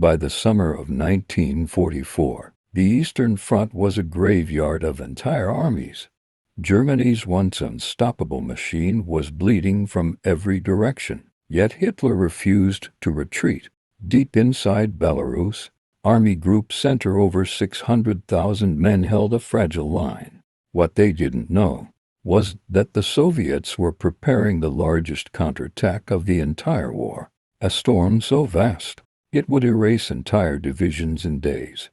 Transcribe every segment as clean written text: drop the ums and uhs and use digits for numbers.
By the summer of 1944, the Eastern Front was a graveyard of entire armies. Germany's once unstoppable machine was bleeding from every direction, yet Hitler refused to retreat. Deep inside Belarus, Army Group Center, over 600,000 men held a fragile line. What they didn't know was that the Soviets were preparing the largest counterattack of the entire war, a storm so vast it would erase entire divisions in days.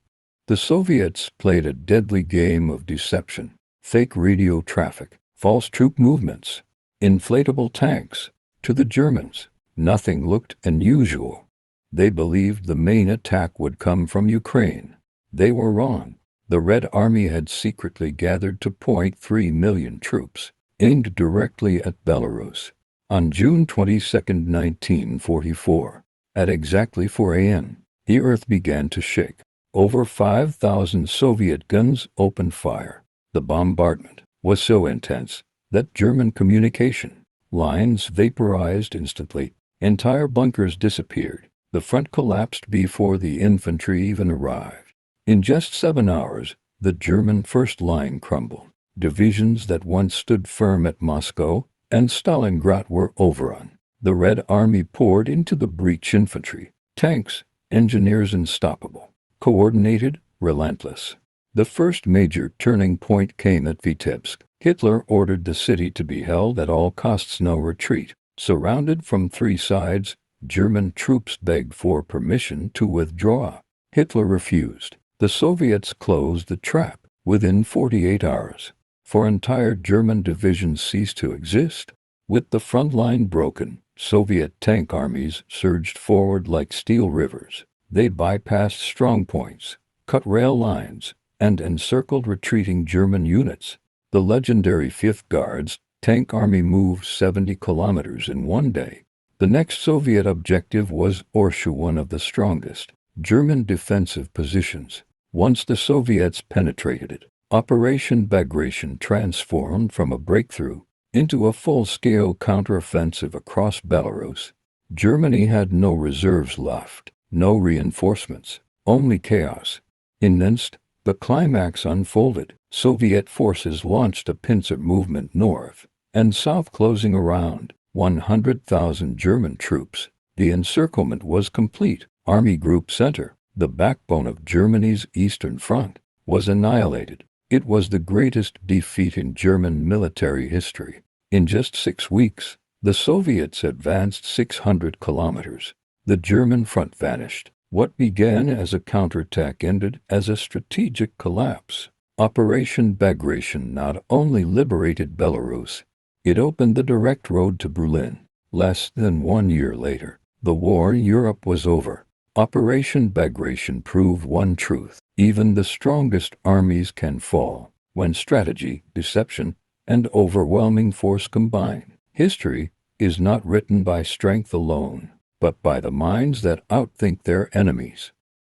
The Soviets played a deadly game of deception: fake radio traffic, false troop movements, inflatable tanks. To the Germans, nothing looked unusual. They believed the main attack would come from Ukraine. They were wrong. The Red Army had secretly gathered 2.3 million troops, aimed directly at Belarus. On June 22, 1944, at exactly 4 a.m., the earth began to shake. Over 5,000 Soviet guns opened fire. The bombardment was so intense that German communication lines vaporized instantly. Entire bunkers disappeared. The front collapsed before the infantry even arrived. In just 7 hours, the German first line crumbled. Divisions that once stood firm at Moscow and Stalingrad were overrun. The Red Army poured into the breach: infantry, tanks, engineers, unstoppable, coordinated, relentless. The first major turning point came at Vitebsk. Hitler ordered the city to be held at all costs, no retreat. Surrounded from 3 sides, German troops begged for permission to withdraw. Hitler refused. The Soviets closed the trap. Within 48 hours, 4 entire German divisions ceased to exist. With the front line broken, Soviet tank armies surged forward like steel rivers. They bypassed strong points, cut rail lines, and encircled retreating German units. The legendary 5th Guards tank army moved 70 kilometers in one day. The next Soviet objective was Orsha, one of the strongest German defensive positions. Once the Soviets penetrated it, Operation Bagration transformed from a breakthrough into a full-scale counteroffensive across Belarus. Germany had no reserves left, no reinforcements, only chaos. In an instant, the climax unfolded. Soviet forces launched a pincer movement north and south, closing around 100,000 German troops. The encirclement was complete. Army Group Center, the backbone of Germany's Eastern Front, was annihilated. It was the greatest defeat in German military history. In just 6 weeks, the Soviets advanced 600 kilometers. The German front vanished. What began as a counterattack ended as a strategic collapse. Operation Bagration not only liberated Belarus, it opened the direct road to Berlin. Less than 1 year later, the war in Europe was over. Operation Bagration proved one truth: even the strongest armies can fall when strategy, deception, and overwhelming force combine. History is not written by strength alone, but by the minds that outthink their enemies.